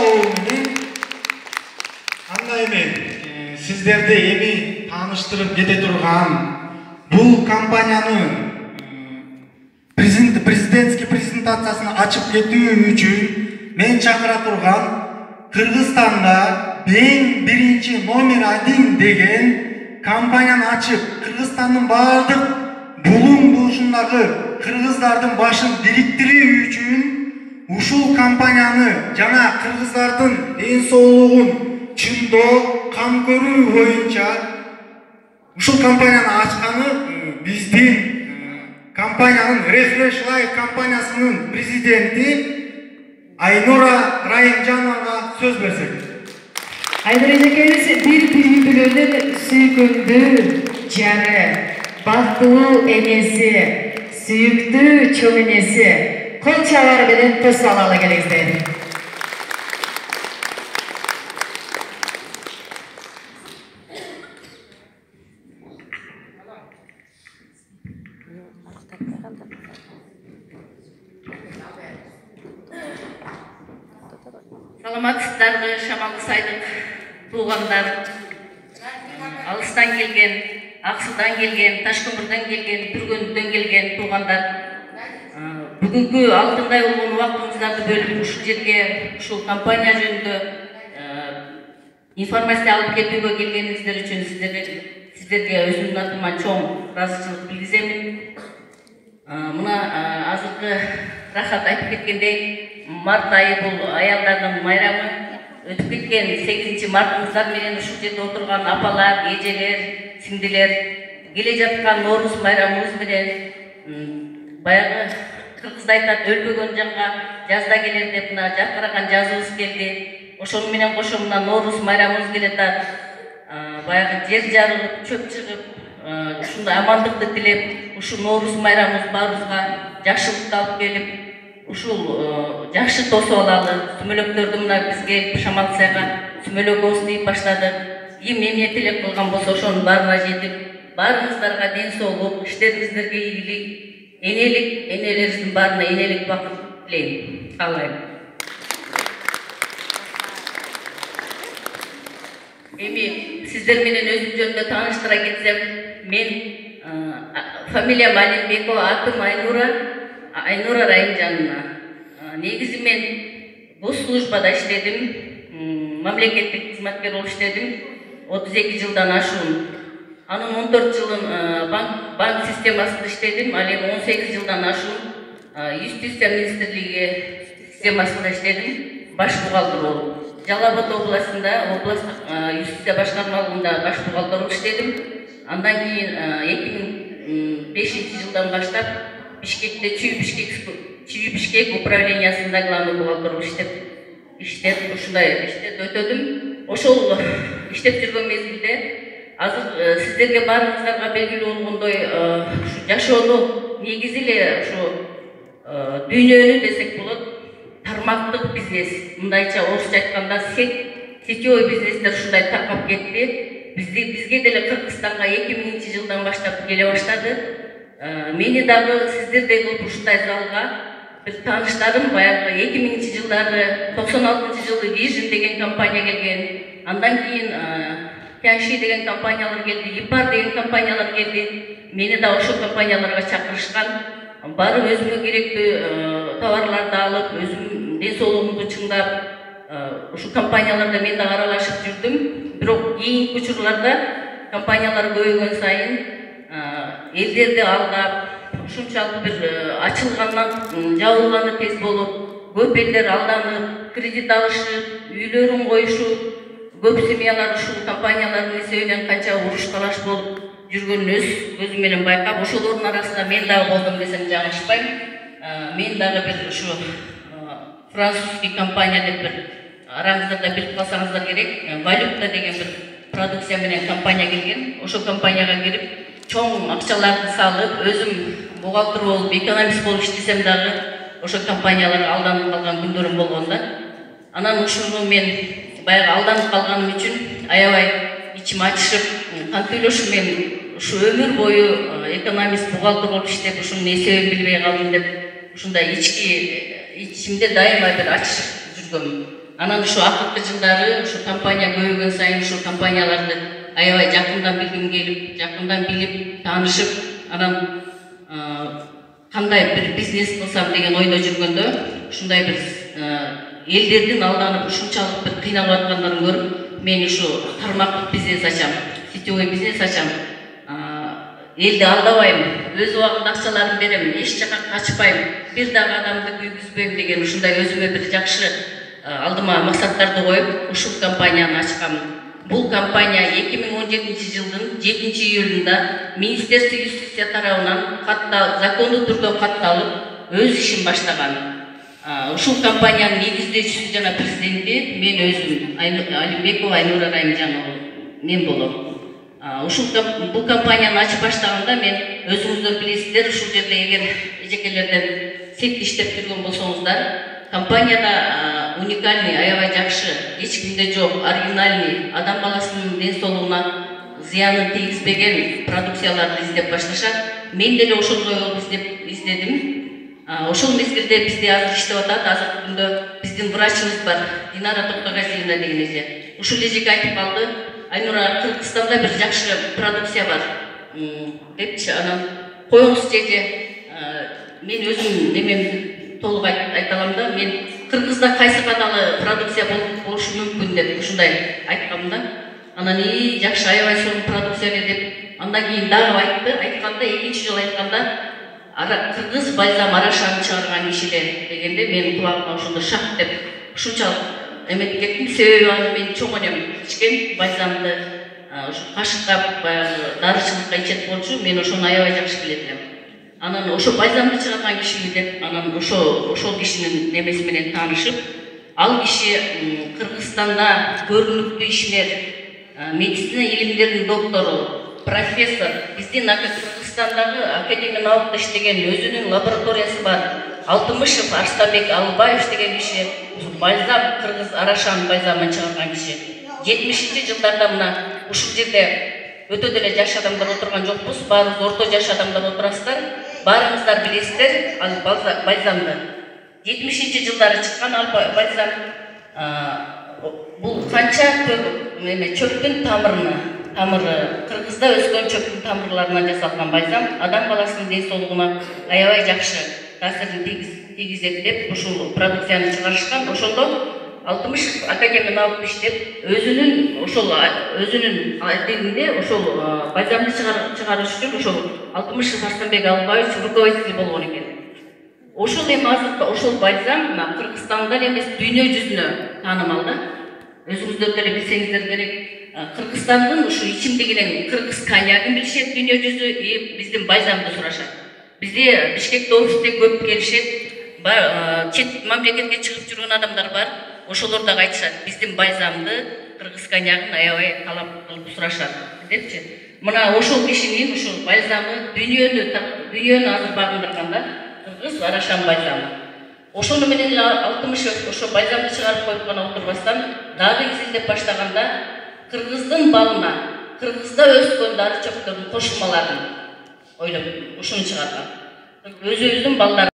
чабуу менен анда эми сиздерди эми тааныштырып кете турган бул компанияны президентский презентациясын ачып кетүү үчүн мен чакыра турган Кыргызстанда эң биринчи номер 1 деген компанияны ачып, Кыргызстандын бардык булуң булушундагы кыргыздардын башын бириктирүү үчүн ушул компанияны жана кыргыздардын ден соолугун чындоо, кам көрүү боюнча ушул компанияны ачканы биздин компаниянын Refresh Life компаниясынын президенти Айнура Райымжановага сөз берсек. Айнура эжекебиз бир-биринин сүйкүмдүү жары, бактылуу энеси, сүйүктүү чоң энеси, кол чабар менен тоса алалы келиңиздер. Саламатсыздарбы, Шамалы Сайдык туугандар, алыстан келген, Аксудан келген, Ташкөмүрдөн келген, Бүргөндөн келген туугандар. Бүгүнкү алтындай болгон убактыңыздарды бөлүп ушул жерге, ушул компания жөнүндө информация алып кетүүгө келгениңиздер үчүн сиздерге өзүмдүн атыман чоң ыраазычылык билдирем. Мына азыркы Рахат айтып кеткендей, март айы бул аялдардын майрамы. Өтүп кеткен 8 мартыңыздар менен ушул жерде отурган апалар, эжелер, сиңдилер келе жаткан Нооруз майрамыбыз менен баягы кыргызда айтат, өлбөгөн жанга жазда келер деп мына жаркыраган жазыбыз келди. Ошону менен кошо мына Нооруз майрамыбыз келатат. Баягы жер жарылып, чөп чыгып, ушундай амандыкты тилеп, ушул Нооруз майрамыбыз баарыбызга жакшылыкты алып келип, ушул жакшы тосуп алалы. Сүмөлөктөрдү мына бизге Шамал Сайга сүмөлөгөбүз дейт баштады. Эмне тилек кылган болсо ошонун баарына жетип, баарыңыздарга ден соолук, иштериңиздерге ийгилик, энелерибиздин баарына энелик бакыт тилейм. Каалайм. Эми сиздер менен өзүм жөнүндө тааныштыра кетсем, мен фамилиям Алимбекова, атым Айнура Райымжановна. Негизи мен госслужбада иштедим, мамлекеттик кызматкер болуп иштедим, 32 жылдан ашуун. Анын 14 жылын банк системасында иштедим, ал эми 18 жылдан ашуун юстиция министрлиги системасында иштедим, баш бухгалтер болуп. Жалал Абад областында областтык юстиция башкармалыгында баш бухгалтер болуп иштедим. Андан кийин 2005 жылдан баштап Бишкекте Чүй Бишкек управлениясында главный бухгалтер болуп иштеп ушундай иштеп өтөдүм. Ошол иштеп жүргөн мезгилде азыр сиздерге баарыңыздарга белгилүү болгондой ушу жашоону негизи эле ушу дүйнөнү десек болот, тармактык бизнес, мындайча орусча айтканда сетевой бизнестер ушундай таркап кетти. Бизге деле Кыргызстанга 2000 жылдан баштап келе баштады. Мени дагы сиздердей кылып ушундай залга бир тааныштарым баягы 2000 жылдары 96 жылы Vision деген компания келген. Андан кийин Тяньши деген компаниялар келди, Ипар деген компаниялар келди. Мени да ошол компанияларга чакырышкан. Барып өзүмө керектүү товарларды алып, өзүм ден соолугумду чыңдап, ушул компанияларда мен да аралашып жүрдүм. Бирок кийинки учурларда компаниялар көбөйгөн сайын элдерди алдап, ушунчалык бир ачылгандан жабылганы тез болуп, көп элдер алданып, кредит алышып, үйлөрүн коюшуп, көп семьялар ушул компаниялардын эсебинен канча уруш талаш болуп жүргөнүн өз көзүм менен байкап, ошолордун арасында мен дагы болдум десем жаңылышпайм. Мен дагы бир ушу французский компания деп бир араңыздарда билип калсаңыздар керек, валюта деген бир продукция менен компания келген. Ошол компанияга кирип, чоң акчаларды салып, өзүм бухгалтер болуп, экономист болуп иштесем дагы ошол компанияларга алданып калган күндөрүм болгон да. Анан ушуну мен баягы алданып калганым үчүн аябай ичим ачышып, кантип мен ушу өмүр бою экономист, бухгалтер болуп иштеп, ушунун эсебин билбей калдым деп ушундай ичимде дайыма бир ачышып жүргөм. Анан ушу акыркы жылдары ушу компания көбөйгөн сайын ушу компанияларды аябай жакындан билгим келип, жакындан билип, таанышып, анан кандай бир бизнес кылсам деген ойдо жүргөндө, ушундай бир элдердин алданып ушунчалык бир кыйналып аткандарын көрүп, мен ушу тармактык бизнес ачам, сетевой бизнес ачам. Элди алдабайм, өз убагында акчаларын берем, эч жака качпайм, бир дагы адамды күйгүзбөйм деген ушундай өзүмө бир жакшы алдыма максаттарды коюп, ушул компанияны ачкам. Бул компания 2017 жылдын 7-июлунда Министерство юстиция тарабынан закондуу түрдө катталып, өз ишин баштаган. Ушул компаниянын негиздөөчүсү жана президенти мен өзүм, Алимбекова Айнура Райымжанова мен болом. Бул компанияны ачып баштаганда мен өзүңүздөр билесиздер, ушул жерде эгер эжекелерден сеп иштеп жүргөн болсоңуздар, компанияда уникальный, аябай жакшы, эч кимде жок, оригинальный, адам баласынын ден соолугуна зыянын тийгизбеген продукцияларды издеп башташат. Мен деле ошондой болуп издедим. Ошол мезгилде бизде азыр иштеп атат, азыркы күндө биздин врачыбыз бар, Динара Токтогазиевна деген эже. Ушул эжеге айтып калды, Айнура, Кыргызстанда бир жакшы продукция бар депчи, анан коюңуз эже, мен өзүм немемди толук айта алам да, мен Кыргызда кайсы каталы продукция болушу мүмкүн деп ушундай айткам да. Анан жакшы, аябай сонун продукция деп, андан кийин дагы айтканда, экинчи жолу айтканда, Кыргыз бальзам арашаны чыгарган кишилер дегенде мен кулагыма ошондо шак деп ушунчалык эметип кеттим. Себеби аны мен чоң элем ичкен бальзамды, кашыктап баягы дарычылыкка ичет болчу, мен ошону аябай жакшы билет элем. Анан ошо бальзамды чыгарган киши деп, анан ошол кишинин немеси менен таанышып, ал киши Кыргызстанда көрүнүктүү ишмер, медицина илимдеринин доктору, профессор, биздин Кыргызстандагы академия наукада иштеген өзүнүн лабораториясы бар. Алтымышев Арстабек Албаев деген киши бальзам, Кыргыз арашан бальзамын чыгарган киши. 70-чи жылдарда мына ушул жерде өтө деле жаш адамдар отурган жокпуз, баарыбыз орто жаш адамдар отурасыздар. Баарыңыздар билесиздер ал бальзамды. 70-чи жылдары чыккан ал бальзам бул канча чөптүн тамыры, Кыргызда өскөн чөптүн тамырларынан жасалган бальзам адам баласынын ден соолугуна аябай жакшы таасирин тийгизет деп ушул продукцияны чыгарышкан. Ошондо Алтымышев академия наукада иштеп, өзүнүн адегинде ошол бальзамды чыгарыш үчүн ошол Алтымышев Арстабек Албаевич руководитель болгон экен. Ошол эми азыркы ошол бальзам Кыргызстанда эмес, дүйнө жүзүнө таанымал да. Өзүңүздөр деле билсеңиздер керек. Кыргызстандын ушу ичимдигинен кыргыз коньягын билишет дүйнө жүзү, биздин бальзамды сурашат. Бизде Бишкекте офисте көп келишет, чет мамлекетке чыгып жүргөн адамдар бар. Ошолор дагы айтышат, биздин бальзамды, кыргыз коньягын аябай талап кылып сурашат депчи. Мына ошол кишинин ушул бальзамы дүйнөнү азыр багындырганда кыргыз арашан бальзамы. Ошону менен Алтымышев ошо бальзамды чыгарып коюп гана отурбастан, дагы изилдеп баштаганда Кыргыздын балына, Кыргызда өскөн дары чөптөрдүн кошулмаларын ойлоп ушуну чыгарган. Өзүбүздүн балдар